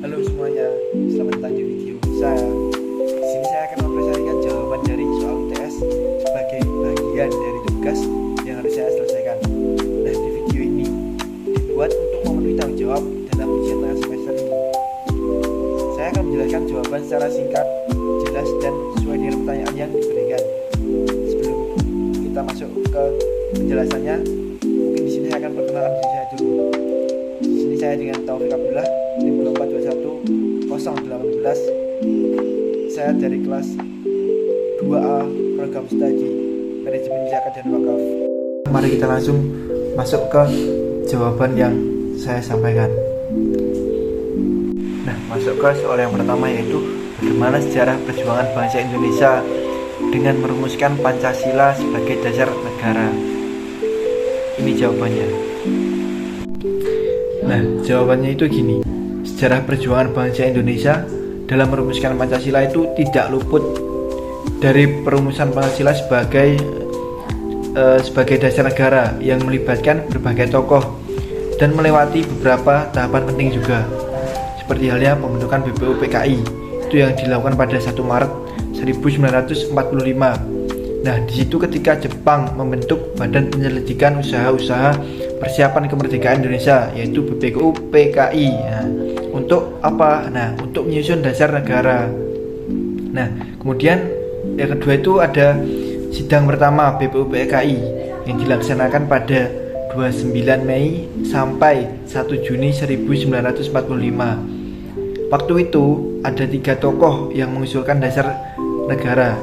Halo semuanya, selamat datang di video saya. Di sini saya akan mempresentasikan jawaban dari soal UTS sebagai bagian dari tugas yang harus saya selesaikan. Nah, di video ini dibuat untuk memenuhi tanggung jawab dalam ujian tengah semester ini. Saya akan menjelaskan jawaban secara singkat, jelas, dan sesuai dengan pertanyaan yang diberikan. Sebelum kita masuk ke penjelasannya, mungkin di sini saya akan perkenalkan diri saya dulu. Di sini saya dengan Taufik Abdullah, NIM 2421018. Saya dari kelas 2A program studi manajemen zakat dan wakaf. Mari kita langsung masuk ke jawaban yang saya sampaikan. Nah, masuk ke soal yang pertama, yaitu bagaimana sejarah perjuangan bangsa Indonesia dengan merumuskan Pancasila sebagai dasar negara. Ini jawabannya. Nah, jawabannya itu gini. Sejarah perjuangan bangsa Indonesia dalam merumuskan Pancasila itu tidak luput dari perumusan Pancasila sebagai dasar negara yang melibatkan berbagai tokoh dan melewati beberapa tahapan penting juga. Seperti halnya pembentukan BPU PKI itu yang dilakukan pada 1 Maret 1945. Nah, di situ ketika Jepang membentuk Badan Penyelidikan Usaha-usaha Persiapan Kemerdekaan Indonesia, yaitu BPU PKI. Nah, untuk apa? Nah, untuk menyusun dasar negara. Nah, kemudian yang kedua itu ada sidang pertama BPU PKI yang dilaksanakan pada 29 Mei sampai 1 Juni 1945. Waktu itu ada 3 tokoh yang mengusulkan dasar negara,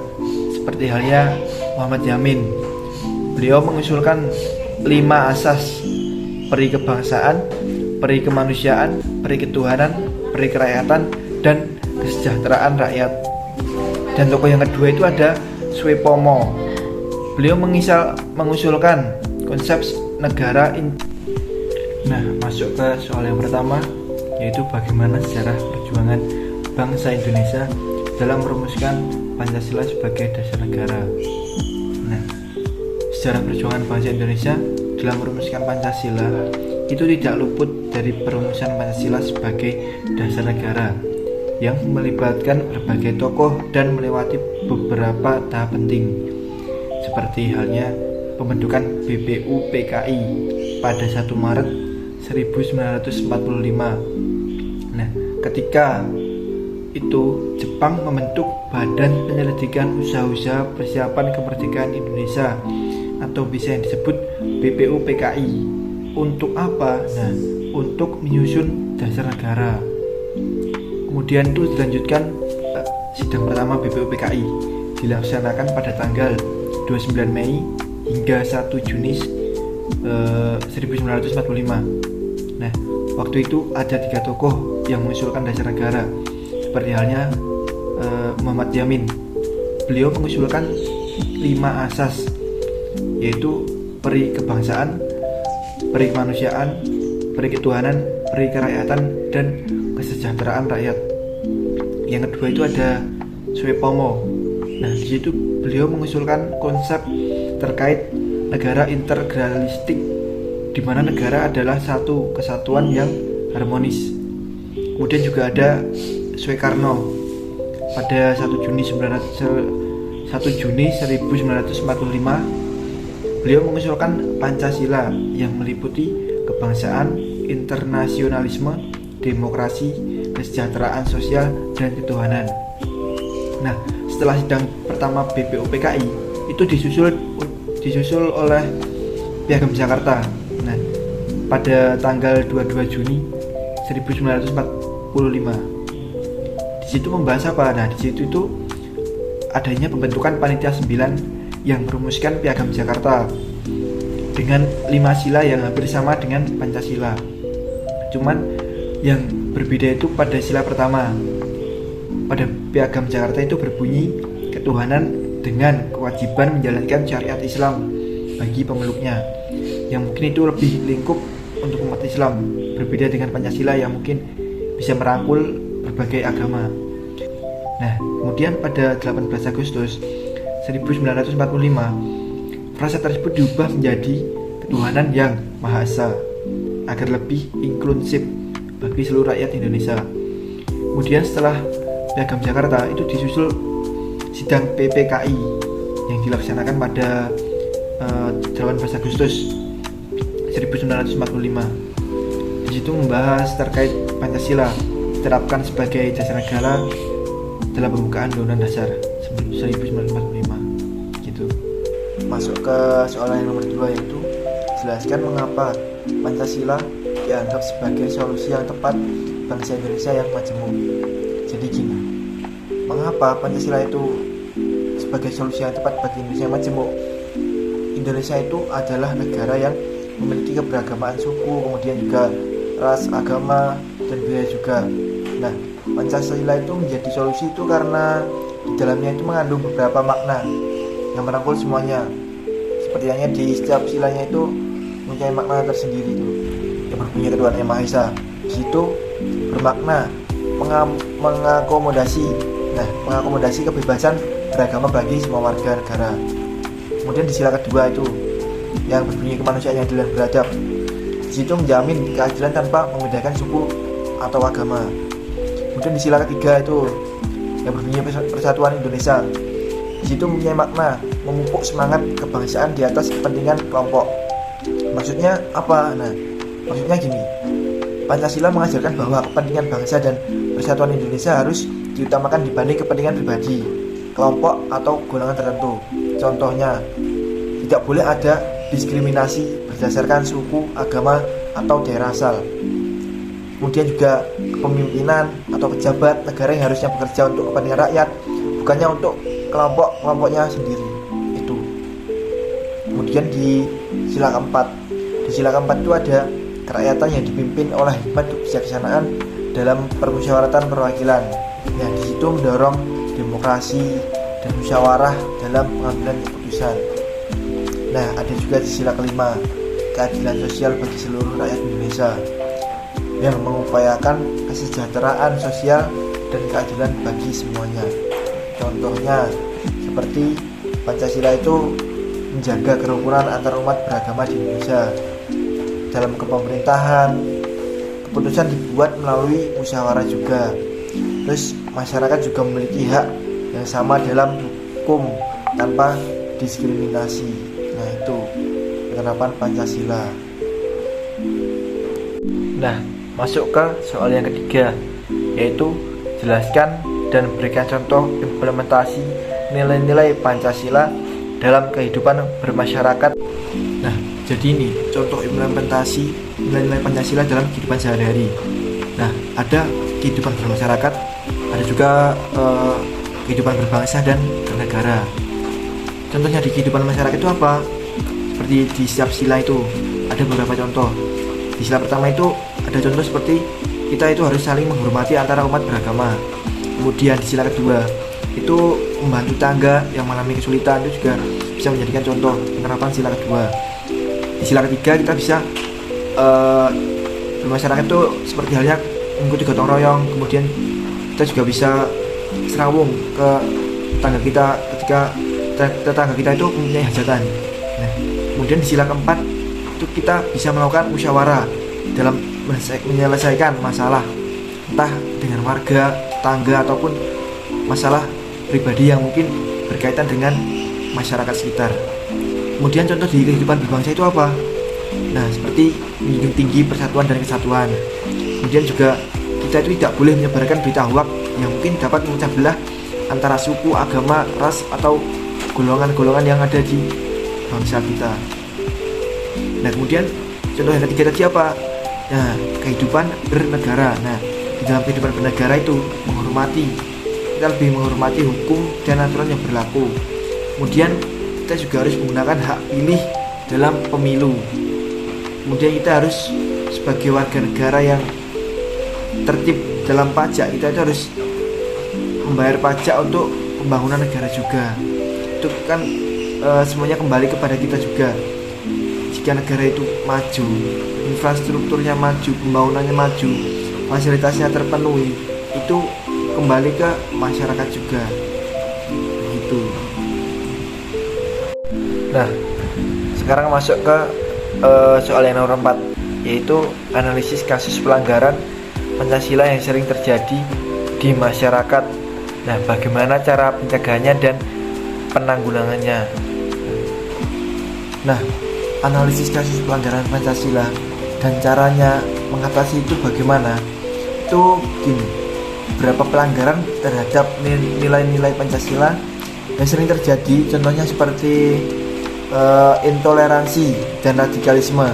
seperti halnya Muhammad Yamin. Beliau mengusulkan 5 asas: peri kebangsaan, peri kemanusiaan, peri ketuhanan, peri kerakyatan, dan kesejahteraan rakyat. Dan tokoh yang kedua itu ada Suepomo. Beliau mengusulkan konsep negara. Nah, masuk ke soal yang pertama, yaitu bagaimana sejarah perjuangan bangsa Indonesia dalam merumuskan Pancasila sebagai dasar negara. Nah, sejarah perjuangan bangsa Indonesia dalam merumuskan Pancasila itu tidak luput dari perumusan Pancasila sebagai dasar negara yang melibatkan berbagai tokoh dan melewati beberapa tahap penting, seperti halnya pembentukan BPU PKI pada 1 Maret 1945. Nah, ketika itu Jepang membentuk Badan Penyelidikan Usaha-usaha Persiapan Kemerdekaan Indonesia atau bisa yang disebut BPU PKI. Untuk apa? Nah, untuk menyusun dasar negara. Kemudian itu dilanjutkan sidang pertama BPU PKI dilaksanakan pada tanggal 29 Mei hingga 1 Juni 1945. Nah, waktu itu ada 3 tokoh yang mengusulkan dasar negara, seperti halnya Muhammad Yamin. Beliau mengusulkan 5 asas, yaitu peri kebangsaan, peri kemanusiaan, peri ketuhanan, peri kerakyatan, dan kesejahteraan rakyat. Yang kedua itu ada Suepomo. Nah, di situ beliau mengusulkan konsep terkait negara integralistik, di mana negara adalah satu kesatuan yang harmonis. Kemudian juga ada Soekarno. Pada 1 Juni 1945, beliau mengusulkan Pancasila yang meliputi kebangsaan, internasionalisme, demokrasi, kesejahteraan sosial, dan ketuhanan. Nah, setelah sidang pertama BPU PKI itu disusul oleh Piagam Jakarta. Nah, pada tanggal 22 Juni 1945. Di situ membahas apa? Nah, di situ itu adanya pembentukan panitia 9 yang merumuskan Piagam Jakarta dengan 5 sila yang hampir sama dengan Pancasila. Cuman yang berbeda itu pada sila pertama. Pada Piagam Jakarta itu berbunyi ketuhanan dengan kewajiban menjalankan syariat Islam bagi pemeluknya, yang mungkin itu lebih lingkup untuk umat Islam, berbeda dengan Pancasila yang mungkin bisa merangkul berbagai agama. Nah, kemudian pada 18 Agustus 1945, frasa tersebut diubah menjadi ketuhanan yang Maha Esa agar lebih inklusif bagi seluruh rakyat Indonesia. Kemudian setelah Piagam Jakarta itu disusul sidang PPKI yang dilaksanakan pada 18 Agustus 1945. Di situ membahas terkait Pancasila diterapkan sebagai dasar negara dalam pembukaan Undang-Undang Dasar 1945 gitu. Masuk ke soal yang nomor 2, yaitu jelaskan mengapa Pancasila dianggap sebagai solusi yang tepat bangsa Indonesia yang majemuk. Jadi gini, mengapa Pancasila itu sebagai solusi yang tepat bagi Indonesia yang majemuk? Indonesia itu adalah negara yang memiliki keberagamaan suku, kemudian juga ras, agama, dan budaya juga. Nah, Pancasila itu menjadi solusi itu karena di dalamnya itu mengandung beberapa makna yang merangkul semuanya. Seperti halnya di setiap silanya itu mempunyai makna tersendiri itu, yang berbunyi Tuhan Yang Maha Esa. Di situ bermakna mengakomodasi, mengakomodasi kebebasan beragama bagi semua warga negara. Kemudian di sila kedua itu yang berbunyi kemanusiaan yang adil dan beradab. Di situ menjamin keadilan tanpa membedakan suku atau agama. Kemudian di sila ketiga itu yang berbunyi persatuan Indonesia. Di situ mempunyai makna memupuk semangat kebangsaan di atas kepentingan kelompok. Maksudnya apa? Nah, maksudnya gini, Pancasila mengajarkan bahwa kepentingan bangsa dan persatuan Indonesia harus diutamakan dibanding kepentingan pribadi, kelompok atau golongan tertentu. Contohnya, tidak boleh ada diskriminasi berdasarkan suku, agama, atau daerah asal. Kemudian juga kepemimpinan atau pejabat negara yang harusnya bekerja untuk kepentingan rakyat, bukannya untuk kelompok-kelompoknya sendiri. Itu. Kemudian di sila keempat, itu ada kerakyatan yang dipimpin oleh hikmat kebijaksanaan dalam permusyawaratan perwakilan. Yang di situ mendorong demokrasi dan musyawarah dalam pengambilan keputusan. Nah, ada juga di sila kelima, keadilan sosial bagi seluruh rakyat Indonesia, yang mengupayakan kesejahteraan sosial dan keadilan bagi semuanya. Contohnya seperti Pancasila itu menjaga kerukunan antar umat beragama di Indonesia. Dalam kepemerintahan, keputusan dibuat melalui musyawarah juga. Terus masyarakat juga memiliki hak yang sama dalam hukum tanpa diskriminasi. Nah, itu penerapan Pancasila. Nah, masuk ke soal yang ketiga, yaitu jelaskan dan berikan contoh implementasi nilai-nilai Pancasila dalam kehidupan bermasyarakat. Nah, jadi ini contoh implementasi nilai-nilai Pancasila dalam kehidupan sehari-hari. Nah, ada kehidupan bermasyarakat, ada juga kehidupan berbangsa dan bernegara. Contohnya di kehidupan masyarakat itu apa? Seperti di setiap sila itu ada beberapa contoh. Di sila pertama itu ada contoh seperti kita itu harus saling menghormati antara umat beragama. Kemudian di sila kedua itu membantu tangga yang mengalami kesulitan, itu juga bisa menjadikan contoh penerapan sila kedua. Di sila ketiga kita bisa bermasyarakat itu seperti halnya mengikuti gotong royong. Kemudian kita juga bisa serawung ke tetangga kita ketika tetangga kita itu mempunyai hajatan. Nah, kemudian di sila keempat itu kita bisa melakukan musyawarah dalam menyelesaikan masalah, entah dengan warga, tetangga, ataupun masalah pribadi yang mungkin berkaitan dengan masyarakat sekitar. Kemudian contoh di kehidupan berbangsa itu apa? Nah, seperti menjunjung tinggi persatuan dan kesatuan. Kemudian juga kita itu tidak boleh menyebarkan berita hoaks yang mungkin dapat memecah belah antara suku, agama, ras, atau golongan-golongan yang ada di bangsa kita. Nah, kemudian contoh yang ketiga tadi apa? Nah, kehidupan bernegara. Nah, di dalam kehidupan bernegara itu kita lebih menghormati hukum dan aturan yang berlaku. Kemudian kita juga harus menggunakan hak pilih dalam pemilu. Kemudian kita harus sebagai warga negara yang tertib dalam pajak, kita itu harus membayar pajak untuk pembangunan negara juga. Itu kan semuanya kembali kepada kita juga. Jika negara itu maju, infrastrukturnya maju, pembangunannya maju, fasilitasnya terpenuhi, itu kembali ke masyarakat juga. Begitu. Nah, sekarang masuk ke soal yang nomor 4, yaitu analisis kasus pelanggaran Pancasila yang sering terjadi di masyarakat. Nah, bagaimana cara pencegahannya dan penanggulangannya. Nah, analisis kasus pelanggaran Pancasila dan caranya mengatasi itu bagaimana? Itu gini, beberapa pelanggaran terhadap nilai-nilai Pancasila yang sering terjadi, contohnya seperti intoleransi dan radikalisme,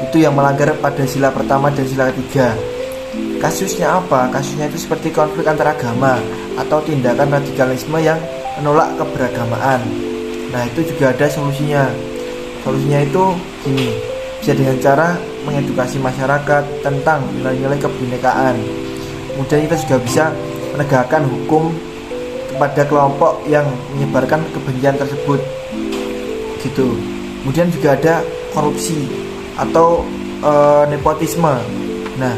itu yang melanggar pada sila pertama dan sila ketiga. Kasusnya apa? Kasusnya itu seperti konflik antar agama atau tindakan radikalisme yang menolak keberagamaan. Nah, itu juga ada solusinya. Solusinya itu gini, bisa dengan cara mengedukasi masyarakat tentang nilai-nilai kebinekaan. Kemudian kita juga bisa menegakkan hukum kepada kelompok yang menyebarkan kebencian tersebut gitu. Kemudian juga ada korupsi atau nepotisme. Nah,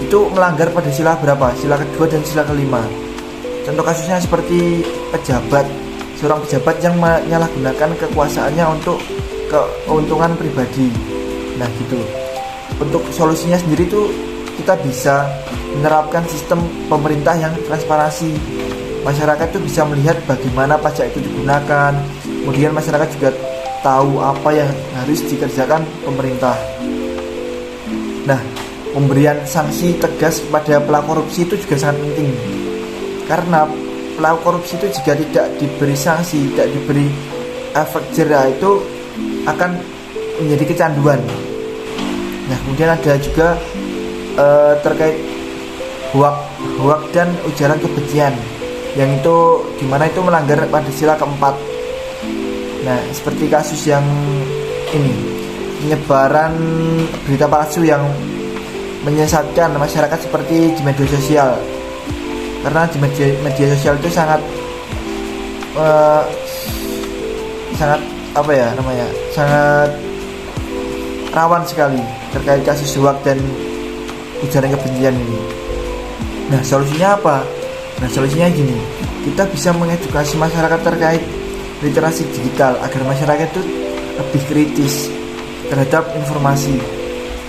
itu melanggar pada sila berapa? Sila kedua dan sila kelima. Contoh kasusnya seperti seorang pejabat yang menyalahgunakan kekuasaannya untuk keuntungan pribadi. Nah, gitu. Untuk solusinya sendiri itu kita bisa menerapkan sistem pemerintah yang transparansi. Masyarakat itu bisa melihat bagaimana pajak itu digunakan. Kemudian masyarakat juga tahu apa yang harus dikerjakan pemerintah. Nah, pemberian sanksi tegas kepada pelaku korupsi itu juga sangat penting. Karena pelaku korupsi itu jika tidak diberi sanksi, tidak diberi efek jera, itu akan menjadi kecanduan. Nah, kemudian ada juga terkait hoak dan ujaran kebencian, yang itu dimana itu melanggar pada sila keempat. Nah, seperti kasus yang ini, penyebaran berita palsu yang menyesatkan masyarakat seperti di media sosial. Karena di media sosial itu sangat sangat rawan sekali terkait kasus hoak dan ujaran kebencian ini. Nah, solusinya apa? Nah, solusinya gini, kita bisa mengedukasi masyarakat terkait literasi digital agar masyarakat itu lebih kritis terhadap informasi.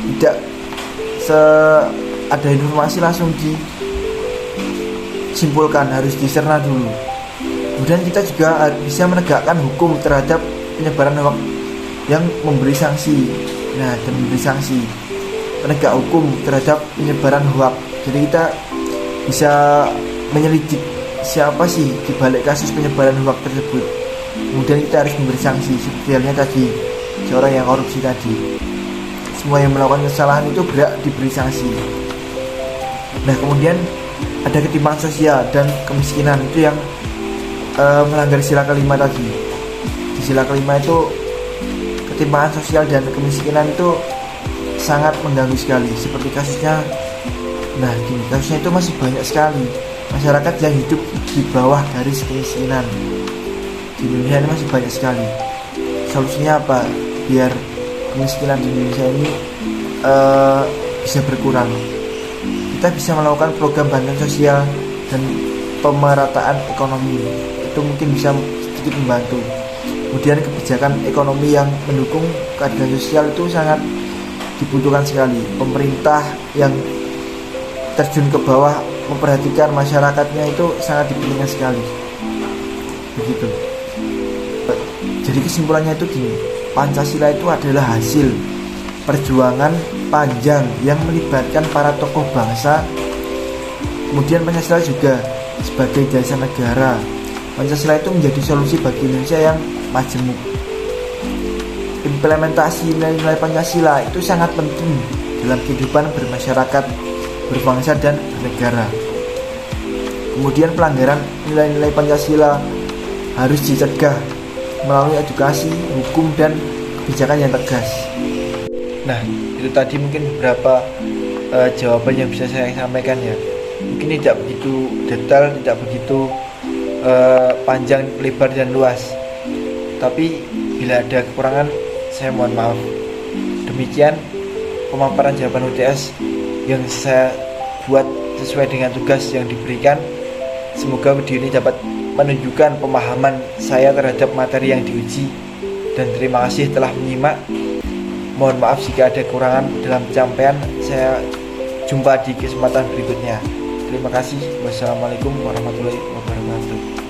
Tidak ada informasi langsung disimpulkan, harus dicerna dulu. Kemudian kita juga bisa menegakkan hukum terhadap penyebaran hoax yang memberi sanksi. Nah, dan memberi sanksi, penegak hukum terhadap penyebaran hoax. Jadi kita bisa menyelidik siapa sih di balik kasus penyebaran hoax tersebut. Kemudian kita harus memberi sanksi, seperti halnya tadi seorang yang korupsi tadi. Semua yang melakukan kesalahan itu berhak diberi sanksi. Nah, kemudian ada ketimpangan sosial dan kemiskinan, itu yang melanggar sila kelima tadi. Di sila kelima itu ketimpangan sosial dan kemiskinan itu sangat mengganggu sekali. Seperti kasusnya, nah gini, kasusnya itu masih banyak sekali masyarakat yang hidup di bawah garis kemiskinan. Di Indonesia ini masih banyak sekali. Solusinya apa? Biar kemiskinan di Indonesia ini bisa berkurang, kita bisa melakukan program bantuan sosial dan pemerataan ekonomi. Itu mungkin bisa sedikit membantu. Kemudian kebijakan ekonomi yang mendukung keadilan sosial itu sangat dibutuhkan sekali. Pemerintah yang terjun ke bawah memperhatikan masyarakatnya itu sangat dibutuhkan sekali. Begitu. Jadi kesimpulannya itu gini, Pancasila itu adalah hasil perjuangan panjang yang melibatkan para tokoh bangsa. Kemudian Pancasila juga sebagai dasar negara. Pancasila itu menjadi solusi bagi Indonesia yang majemuk. Implementasi nilai-nilai Pancasila itu sangat penting dalam kehidupan bermasyarakat, berbangsa dan bernegara. Kemudian pelanggaran nilai-nilai Pancasila harus dicegah melalui edukasi, hukum, dan kebijakan yang tegas. Nah, itu tadi mungkin beberapa jawaban yang bisa saya sampaikan ya. Mungkin tidak begitu detail, tidak begitu panjang, lebar, dan luas. Tapi bila ada kekurangan, saya mohon maaf. Demikian pemaparan jawaban UTS yang saya buat sesuai dengan tugas yang diberikan. Semoga video ini dapat menunjukkan pemahaman saya terhadap materi yang diuji, dan terima kasih telah menyimak. Mohon maaf jika ada kekurangan dalam pencapaian. Saya jumpa di kesempatan berikutnya. Terima kasih. Wassalamualaikum warahmatullahi wabarakatuh.